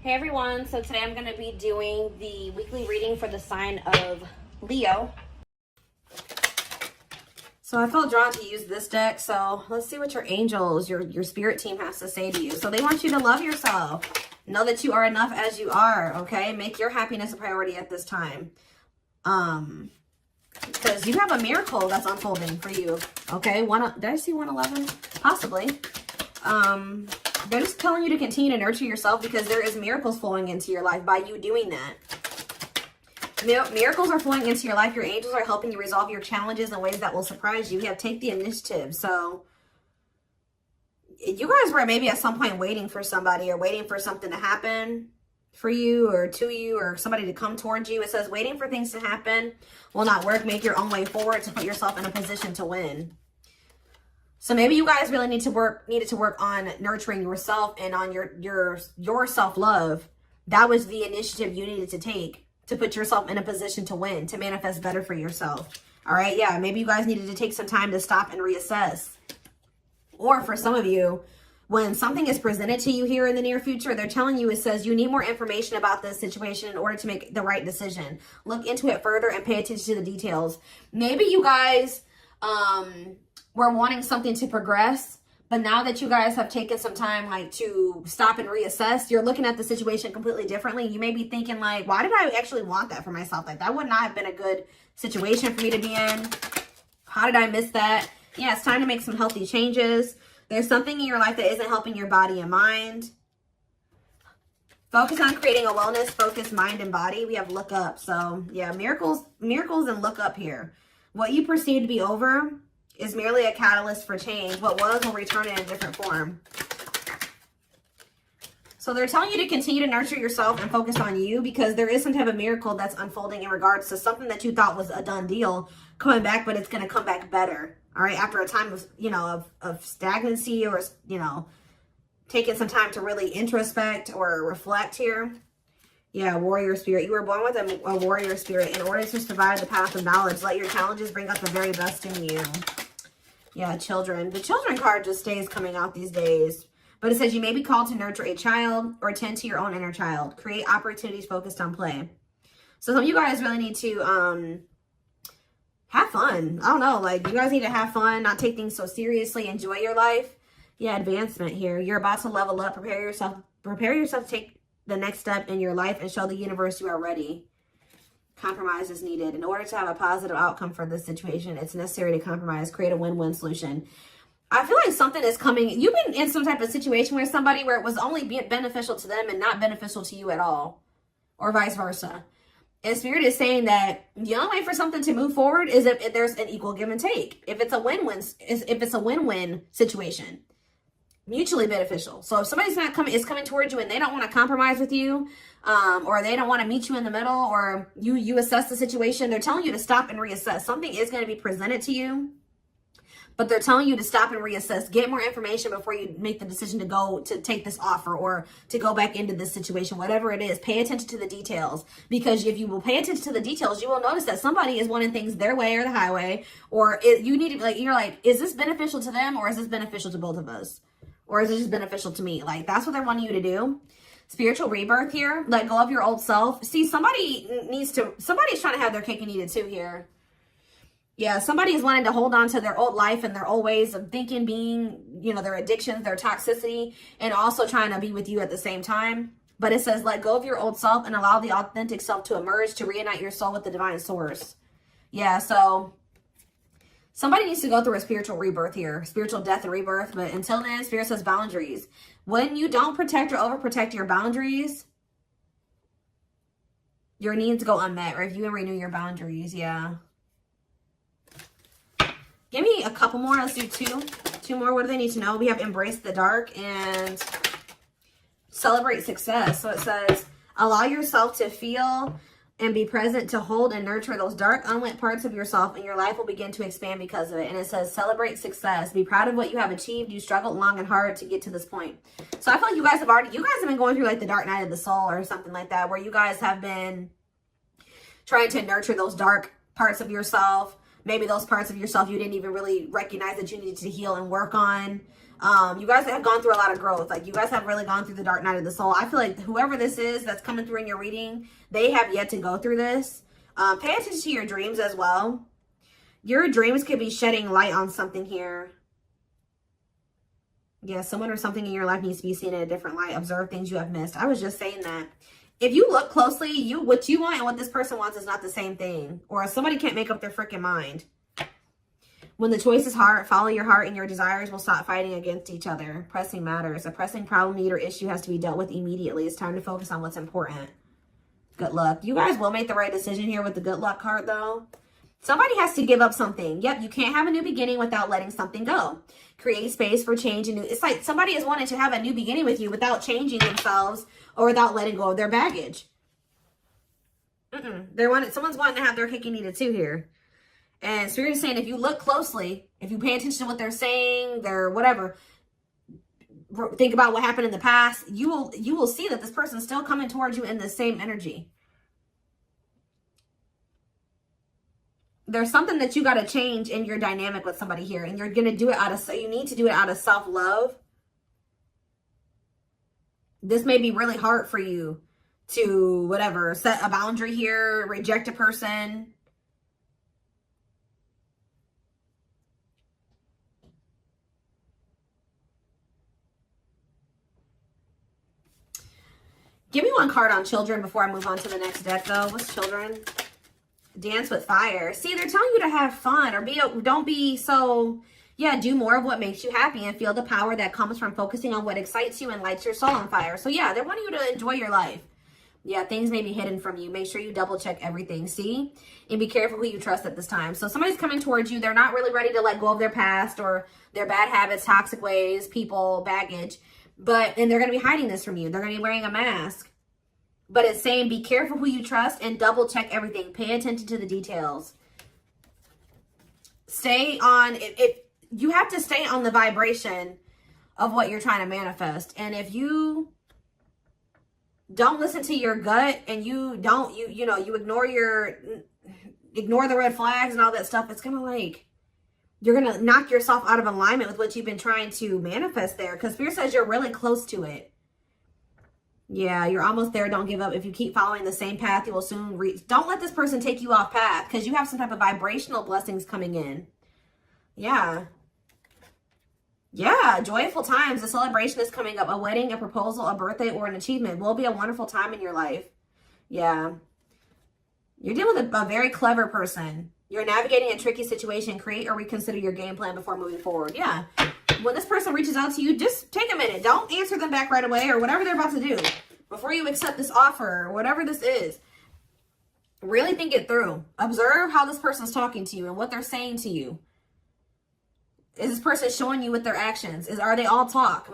Hey everyone, so today I'm going to be doing the weekly reading for the sign of Leo. So I felt drawn to use this deck, so let's see what your angels, your spirit team has to say to you. So they want you to love yourself. Know that you are enough as you are, okay? Make your happiness a priority at this time. Because you have a miracle that's unfolding for you, okay? Did I see 111? Possibly. They're just telling you to continue to nurture yourself because there is miracles flowing into your life by you doing that. Miracles are flowing into your life. Your angels are helping you resolve your challenges in ways that will surprise you. You have take the initiative. So you guys were maybe at some point waiting for somebody or waiting for something to happen for you or to you or somebody to come towards you. It says waiting for things to happen will not work. Make your own way forward to put yourself in a position to win. So maybe you guys really needed to work on nurturing yourself and on your self-love. That was the initiative you needed to take to put yourself in a position to win, to manifest better for yourself. All right, yeah, maybe you guys needed to take some time to stop and reassess. Or for some of you, when something is presented to you here in the near future, they're telling you, it says you need more information about this situation in order to make the right decision. Look into it further and pay attention to the details. Maybe you guys were wanting something to progress, but now that you guys have taken some time like to stop and reassess, you're looking at the situation completely differently. You may be thinking like, why did I actually want that for myself? Like that would not have been a good situation for me to be in. How did I miss that? Yeah, it's time to make some healthy changes. There's something in your life that isn't helping your body and mind. Focus on creating a wellness-focused mind and body. We have look up. So yeah, miracles and look up here. What you perceive to be over is merely a catalyst for change. What was will return in a different form. So they're telling you to continue to nurture yourself and focus on you because there is some type of miracle that's unfolding in regards to something that you thought was a done deal coming back, but it's going to come back better. All right. After a time of, of stagnancy or, taking some time to really introspect or reflect here. Yeah, warrior spirit. You were born with a warrior spirit. In order to survive the path of knowledge, let your challenges bring out the very best in you. Yeah, children. The children card just stays coming out these days. But it says you may be called to nurture a child or tend to your own inner child. Create opportunities focused on play. So some of you guys really need to have fun. I don't know. Like, you guys need to have fun, not take things so seriously. Enjoy your life. Yeah, advancement here. You're about to level up. Prepare yourself to take the next step in your life and show the universe you are ready. Compromise is needed. In order to have a positive outcome for this situation, it's necessary to compromise, create a win-win solution. I feel like something is coming. You've been in some type of situation where somebody where it was only beneficial to them and not beneficial to you at all, or vice versa. And Spirit is saying that the only way for something to move forward is if there's an equal give and take. If it's a win-win situation. Mutually beneficial. So if somebody's is coming towards you and they don't want to compromise with you, or they don't want to meet you in the middle, or you assess the situation, they're telling you to stop and reassess. Something is going to be presented to you, but they're telling you to stop and reassess. Get more information before you make the decision to take this offer or to go back into this situation. Whatever it is, pay attention to the details, because if you will pay attention to the details, you will notice that somebody is wanting things their way or the highway, or you need to you're like, is this beneficial to them or is this beneficial to both of us? Or is it just beneficial to me? Like, that's what they're wanting you to do. Spiritual rebirth here. Let go of your old self. See, somebody's trying to have their cake and eat it too here. Yeah, somebody is wanting to hold on to their old life and their old ways of thinking, being, their addictions, their toxicity, and also trying to be with you at the same time. But it says, let go of your old self and allow the authentic self to emerge, to reunite your soul with the divine source. Yeah, so somebody needs to go through a spiritual rebirth here, spiritual death and rebirth. But until then, Spirit says boundaries. When you don't protect or overprotect your boundaries, your needs go unmet. Review and renew your boundaries. Yeah. Give me a couple more. Let's do two more. What do they need to know? We have embrace the dark and celebrate success. So it says, allow yourself to feel and be present to hold and nurture those dark, unlit parts of yourself, and your life will begin to expand because of it. And it says, celebrate success. Be proud of what you have achieved. You struggled long and hard to get to this point. So I feel like you guys have been going through like the dark night of the soul or something like that, where you guys have been trying to nurture those dark parts of yourself. Maybe those parts of yourself you didn't even really recognize that you needed to heal and work on. You guys have gone through a lot of growth. Like, you guys have really gone through the dark night of the soul. I feel like whoever this is that's coming through in your reading, they have yet to go through this. Pay attention to your dreams as well. Your dreams could be shedding light on something here. Yeah, someone or something in your life needs to be seen in a different light. Observe things you have missed. I was just saying that. If you look closely, what you want and what this person wants is not the same thing. Or somebody can't make up their freaking mind. When the choice is hard, follow your heart and your desires will stop fighting against each other. Pressing matters. A pressing problem, need, or issue has to be dealt with immediately. It's time to focus on what's important. Good luck. You guys will make the right decision here with the good luck card, though. Somebody has to give up something. Yep, you can't have a new beginning without letting something go. Create space for change. And new. It's like somebody is wanting to have a new beginning with you without changing themselves or without letting go of their baggage. Someone's wanting to have their cake and eat it too here. And Spirit is saying, if you look closely, if you pay attention to what they're saying, their whatever, think about what happened in the past, you will see that this person's still coming towards you in the same energy. There's something that you got to change in your dynamic with somebody here, and you're going to do it you need to do it out of self-love. This may be really hard for you to, whatever, set a boundary here, reject a person. Give me one card on children before I move on to the next deck, though. What's children? Dance with fire. See, they're telling you to have fun or don't be so, yeah, do more of what makes you happy and feel the power that comes from focusing on what excites you and lights your soul on fire. So, yeah, they're wanting you to enjoy your life. Yeah, things may be hidden from you. Make sure you double check everything, see? And be careful who you trust at this time. So somebody's coming towards you. They're not really ready to let go of their past or their bad habits, toxic ways, people, baggage. And they're going to be hiding this from you. They're going to be wearing a mask. But it's saying be careful who you trust and double check everything. Pay attention to the details. Stay on, you have to stay on the vibration of what you're trying to manifest. And if you don't listen to your gut and you ignore the red flags and all that stuff, it's going to you're going to knock yourself out of alignment with what you've been trying to manifest there. Because Spirit says you're really close to it. Yeah, you're almost there. Don't give up. If you keep following the same path, you will soon reach. Don't let this person take you off path because you have some type of vibrational blessings coming in. Yeah. Yeah, joyful times. A celebration is coming up. A wedding, a proposal, a birthday, or an achievement will be a wonderful time in your life. Yeah. You're dealing with a very clever person. You're navigating a tricky situation. Create or reconsider your game plan before moving forward. Yeah. When this person reaches out to you, just take a minute. Don't answer them back right away or whatever they're about to do. Before you accept this offer or whatever this is, really think it through. Observe how this person's talking to you and what they're saying to you. Is this person showing you with their actions? Are they all talk?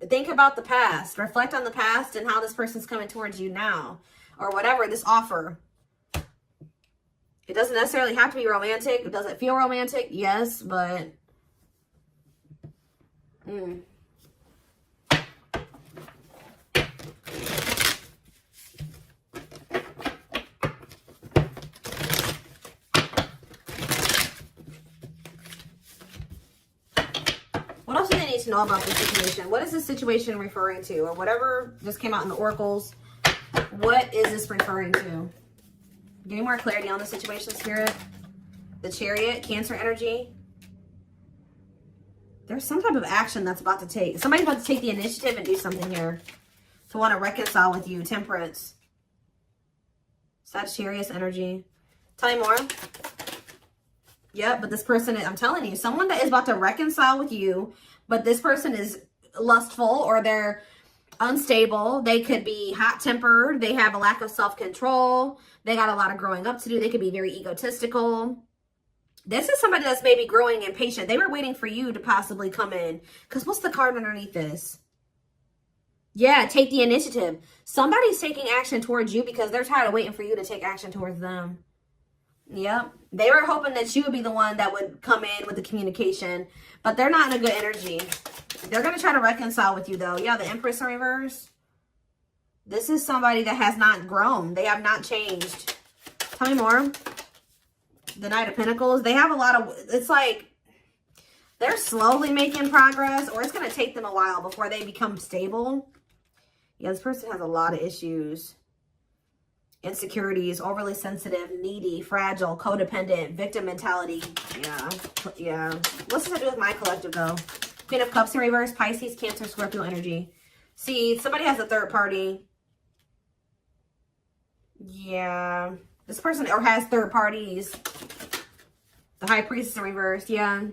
Think about the past. Reflect on the past and how this person's coming towards you now. Or whatever, this offer. It doesn't necessarily have to be romantic. Does it feel romantic? Yes, but... What else do they need to know about this situation? What is this situation referring to? Or whatever just came out in the oracles. What is this referring to? Give me more clarity on the situation, Spirit. The Chariot, Cancer energy. There's some type of action that's about to take. Somebody's about to take the initiative and do something here. To want to reconcile with you. Temperance. Sagittarius energy. Tell me more. Yep, but this person, I'm telling you, someone that is about to reconcile with you, but this person is lustful or they're unstable. They could be hot-tempered. They have a lack of self-control. They got a lot of growing up to do. They could be very egotistical. This is somebody that's maybe growing impatient. They were waiting for you to possibly come in. Because what's the card underneath this? Yeah, take the initiative. Somebody's taking action towards you because they're tired of waiting for you to take action towards them. Yep. They were hoping that you would be the one that would come in with the communication. But they're not in a good energy. They're going to try to reconcile with you, though. Yeah, the Empress in reverse. This is somebody that has not grown. They have not changed. Tell me more. The Knight of Pentacles. They have a lot of... It's like... They're slowly making progress, or it's going to take them a while before they become stable. Yeah, this person has a lot of issues. Insecurities, overly sensitive, needy, fragile, codependent, victim mentality. Yeah. What's this to do with my collective, though? Queen of Cups in reverse, Pisces, Cancer, Scorpio energy. See, somebody has a third party. Yeah. This person or has third parties. The High Priestess in reverse. Yeah.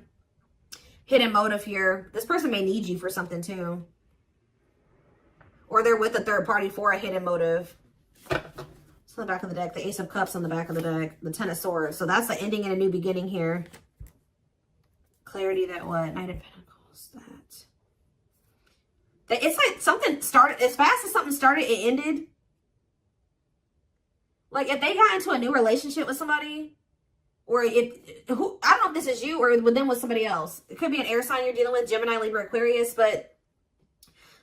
Hidden motive here. This person may need you for something too. Or they're with a third party for a hidden motive. It's on the back of the deck. The Ace of Cups on the back of the deck. The Ten of Swords. So that's the ending and a new beginning here. Clarity that what? Knight of Pentacles. That. It's like something started. As fast as something started, it ended. Like if they got into a new relationship with somebody. Or if, I don't know if this is you or with them with somebody else. It could be an air sign you're dealing with, Gemini, Libra, Aquarius, but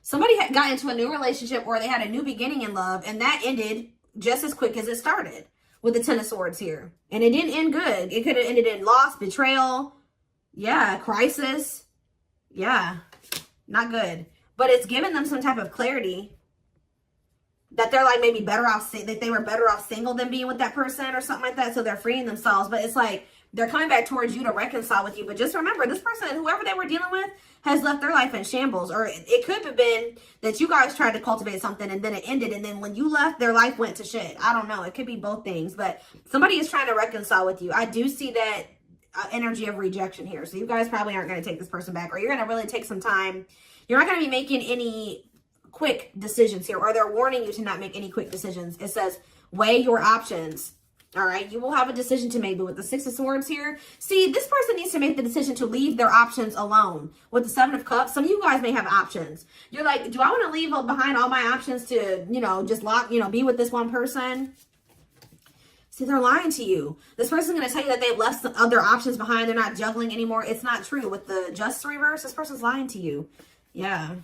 somebody got into a new relationship or they had a new beginning in love and that ended just as quick as it started with the Ten of Swords here. And it didn't end good. It could have ended in loss, betrayal, yeah, crisis. Yeah, not good. But it's given them some type of clarity that they're like maybe better off, that they were better off single than being with that person or something like that. So they're freeing themselves. But it's like they're coming back towards you to reconcile with you. But just remember, this person, whoever they were dealing with, has left their life in shambles. Or it could have been that you guys tried to cultivate something and then it ended. And then when you left, their life went to shit. I don't know. It could be both things. But somebody is trying to reconcile with you. I do see that energy of rejection here. So you guys probably aren't going to take this person back. Or you're going to really take some time. You're not going to be making any quick decisions here, or they're warning you to not make any quick decisions. It says weigh your options. All right, you will have a decision to make. But with the Six of Swords here, see, this person needs to make the decision to leave their options alone. With the Seven of Cups, some of you guys may have options. You're like, do I want to leave behind all my options to, just be with this one person? See, they're lying to you. This person's going to tell you that they've left some other options behind. They're not juggling anymore. It's not true. With the Justice reverse, this person's lying to you. Yeah.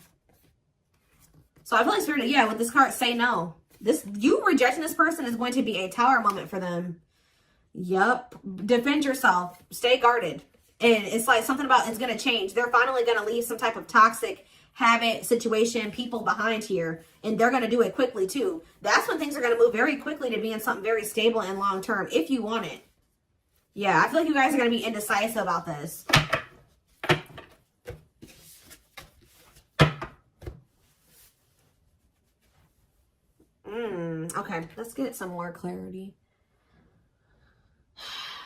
So I feel like Spirit, yeah, with this card, say no. You rejecting this person is going to be a tower moment for them. Yup. Defend yourself. Stay guarded. And it's like something about it's going to change. They're finally going to leave some type of toxic habit, situation, people behind here. And they're going to do it quickly too. That's when things are going to move very quickly to being something very stable and long term if you want it. Yeah, I feel like you guys are going to be indecisive about this. Okay, let's get some more clarity.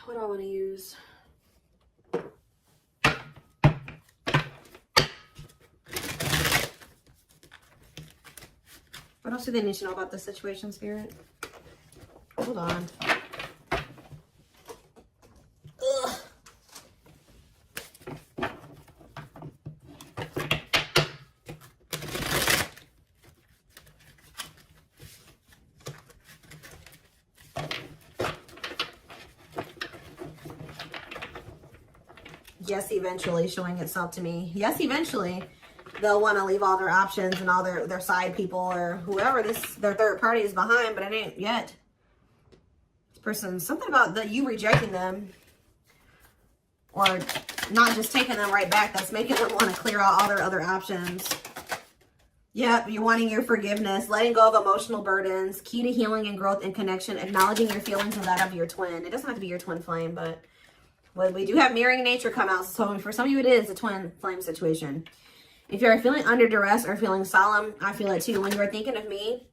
What do I want to use? What else do they need to know about this situation, Spirit? Hold on. Ugh. Yes, eventually showing itself to me. Yes, eventually they'll want to leave all their options and all their side people or whoever their third party is behind, but it ain't yet. This person, something about you rejecting them or not just taking them right back, that's making them want to clear out all their other options. Yep, you're wanting your forgiveness, letting go of emotional burdens, key to healing and growth and connection, acknowledging your feelings and that of your twin. It doesn't have to be your twin flame, but well, we do have mirroring nature come out. So for some of you, it is a twin flame situation. If you're feeling under duress or feeling solemn, I feel it too. When you're thinking of me,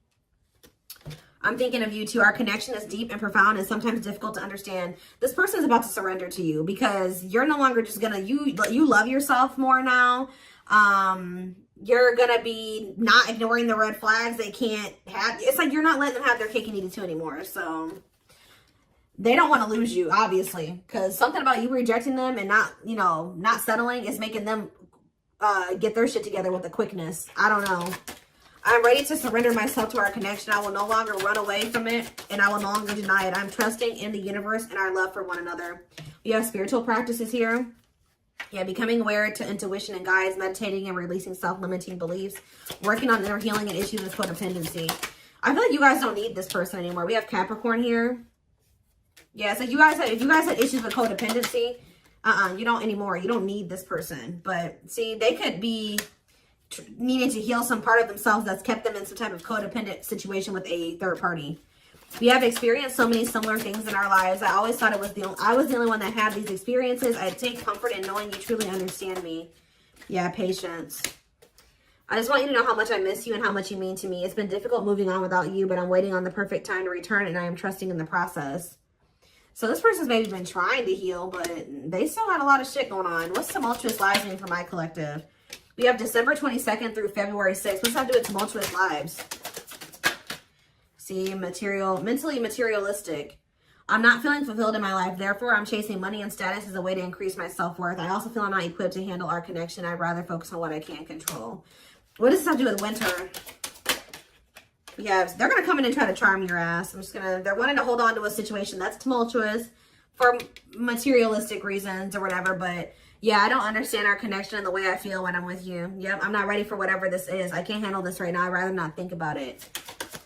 I'm thinking of you too. Our connection is deep and profound and sometimes difficult to understand. This person is about to surrender to you because you're no longer just gonna, you love yourself more now. You're gonna be not ignoring the red flags they can't have. It's like you're not letting them have their cake and eat it too anymore. So they don't want to lose you, obviously, because something about you rejecting them and not settling is making them get their shit together with a quickness. I don't know. I'm ready to surrender myself to our connection. I will no longer run away from it, and I will no longer deny it. I'm trusting in the universe and our love for one another. We have spiritual practices here. Yeah, becoming aware to intuition and guides, meditating and releasing self-limiting beliefs, working on inner healing and issues with codependency. I feel like you guys don't need this person anymore. We have Capricorn here. Yeah, so if you guys had issues with codependency, You don't anymore. You don't need this person. But see, they could be needing to heal some part of themselves that's kept them in some type of codependent situation with a third party. We have experienced so many similar things in our lives. I always thought I was the only one that had these experiences. I take comfort in knowing you truly understand me. Yeah, patience. I just want you to know how much I miss you and how much you mean to me. It's been difficult moving on without you, but I'm waiting on the perfect time to return, and I am trusting in the process. So this person's maybe been trying to heal, but they still had a lot of shit going on. What's tumultuous lives mean for my collective? We have December 22nd through February 6th. What's that do with tumultuous lives? See, mentally materialistic. I'm not feeling fulfilled in my life. Therefore, I'm chasing money and status as a way to increase my self-worth. I also feel I'm not equipped to handle our connection. I'd rather focus on what I can control. What does this have to do with winter? Yeah, they're going to come in and try to charm your ass. They're wanting to hold on to a situation that's tumultuous for materialistic reasons or whatever. But yeah, I don't understand our connection and the way I feel when I'm with you. Yep, I'm not ready for whatever this is. I can't handle this right now. I'd rather not think about it.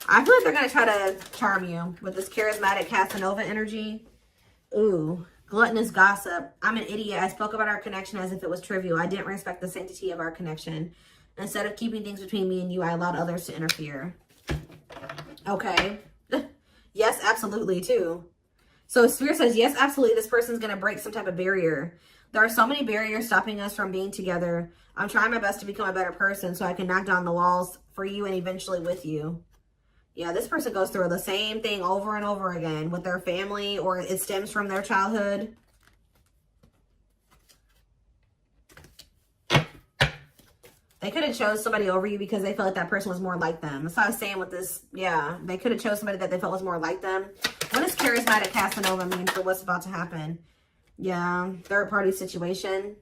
I feel like they're going to try to charm you with this charismatic Casanova energy. Ooh, gluttonous gossip. I'm an idiot. I spoke about our connection as if it was trivial. I didn't respect the sanctity of our connection. Instead of keeping things between me and you, I allowed others to interfere. Okay. Yes, absolutely, too. So Spirit says, yes, absolutely, this person's going to break some type of barrier. There are so many barriers stopping us from being together. I'm trying my best to become a better person so I can knock down the walls for you and eventually with you. Yeah, this person goes through the same thing over and over again with their family, or it stems from their childhood. They could have chose somebody over you because they felt like that person was more like them. That's what I was saying with this. Yeah, they could have chose somebody that they felt was more like them. What does charismatic Casanova mean for what's about to happen? Yeah, third party situation.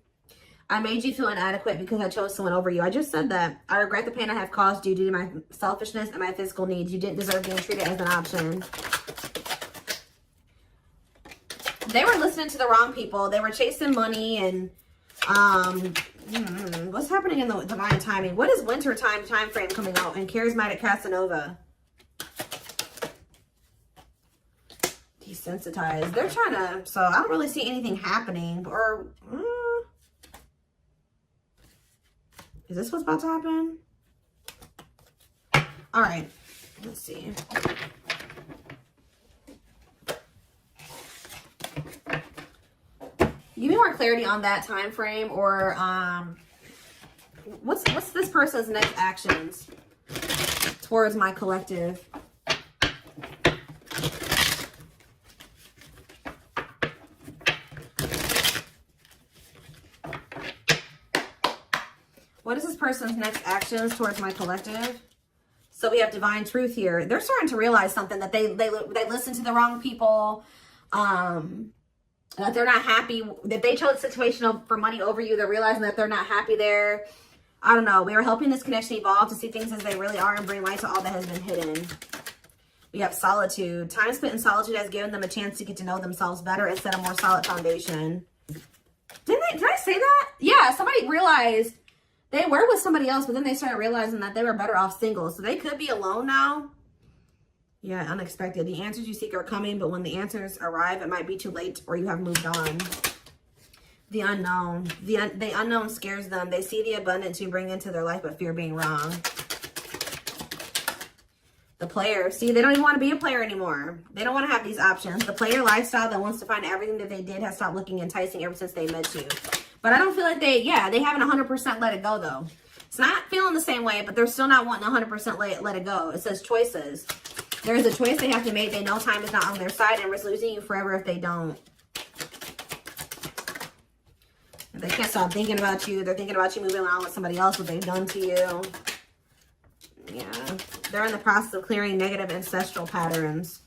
I made you feel inadequate because I chose someone over you. I just said that. I regret the pain I have caused you due to my selfishness and my physical needs. You didn't deserve being treated as an option. They were listening to the wrong people. They were chasing money and what's happening in the divine timing? What is winter time frame coming out in charismatic Casanova? Desensitized. They're trying to, so I don't really see anything happening. Or is this what's about to happen? All right, let's see. Give me more clarity on that time frame, or what's this person's next actions towards my collective? What is this person's next actions towards my collective? So we have divine truth here. They're starting to realize something, that they listened to the wrong people. That they're not happy, that they chose a situation for money over you. They're realizing that they're not happy there. I don't know. We are helping this connection evolve to see things as they really are and bring light to all that has been hidden. We have solitude. Time spent in solitude has given them a chance to get to know themselves better and set a more solid foundation. Did I say that? Yeah, somebody realized they were with somebody else, but then they started realizing that they were better off single. So they could be alone now. Yeah, unexpected. The answers you seek are coming, but when the answers arrive, it might be too late or you have moved on. The unknown. The unknown scares them. They see the abundance you bring into their life, but fear being wrong. The player. See, they don't even want to be a player anymore. They don't want to have these options. The player lifestyle that wants to find everything that they did has stopped looking enticing ever since they met you. But I don't feel like they haven't 100% let it go, though. It's not feeling the same way, but they're still not wanting 100% let it go. It says choices. There is a choice they have to make. They know time is not on their side and risk losing you forever if they don't. They can't stop thinking about you. They're thinking about you moving on with somebody else, what they've done to you. Yeah. They're in the process of clearing negative ancestral patterns.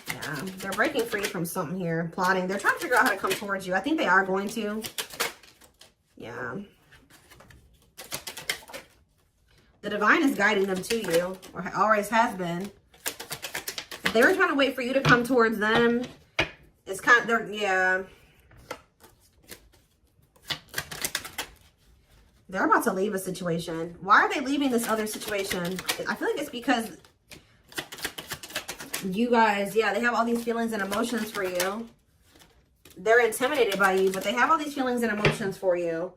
Yeah. They're breaking free from something here. Plotting. They're trying to figure out how to come towards you. I think they are going to. Yeah. The divine is guiding them to you, or always has been. If they were trying to wait for you to come towards them, it's kind of, yeah. They're about to leave a situation. Why are they leaving this other situation? I feel like it's because you guys, yeah, they have all these feelings and emotions for you. they're intimidated by you, but they have all these feelings and emotions for you.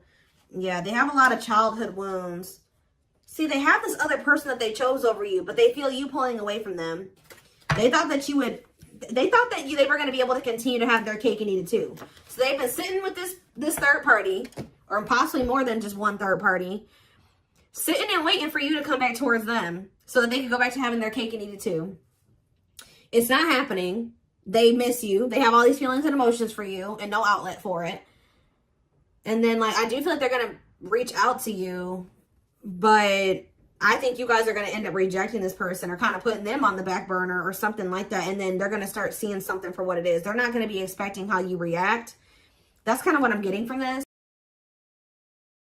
Yeah, they have a lot of childhood wounds. See, they have this other person that they chose over you, but they feel you pulling away from them. They thought that you would, they thought that they were going to be able to continue to have their cake and eat it too. So they've been sitting with this third party, or possibly more than just one third party, sitting and waiting for you to come back towards them so that they can go back to having their cake and eat it too. It's not happening. They miss you. They have all these feelings and emotions for you and no outlet for it. And then, like, I do feel like they're going to reach out to you, but I think you guys are going to end up rejecting this person or kind of putting them on the back burner or something like that. And then they're going to start seeing something for what it is. They're not going to be expecting how you react. That's kind of what I'm getting from this.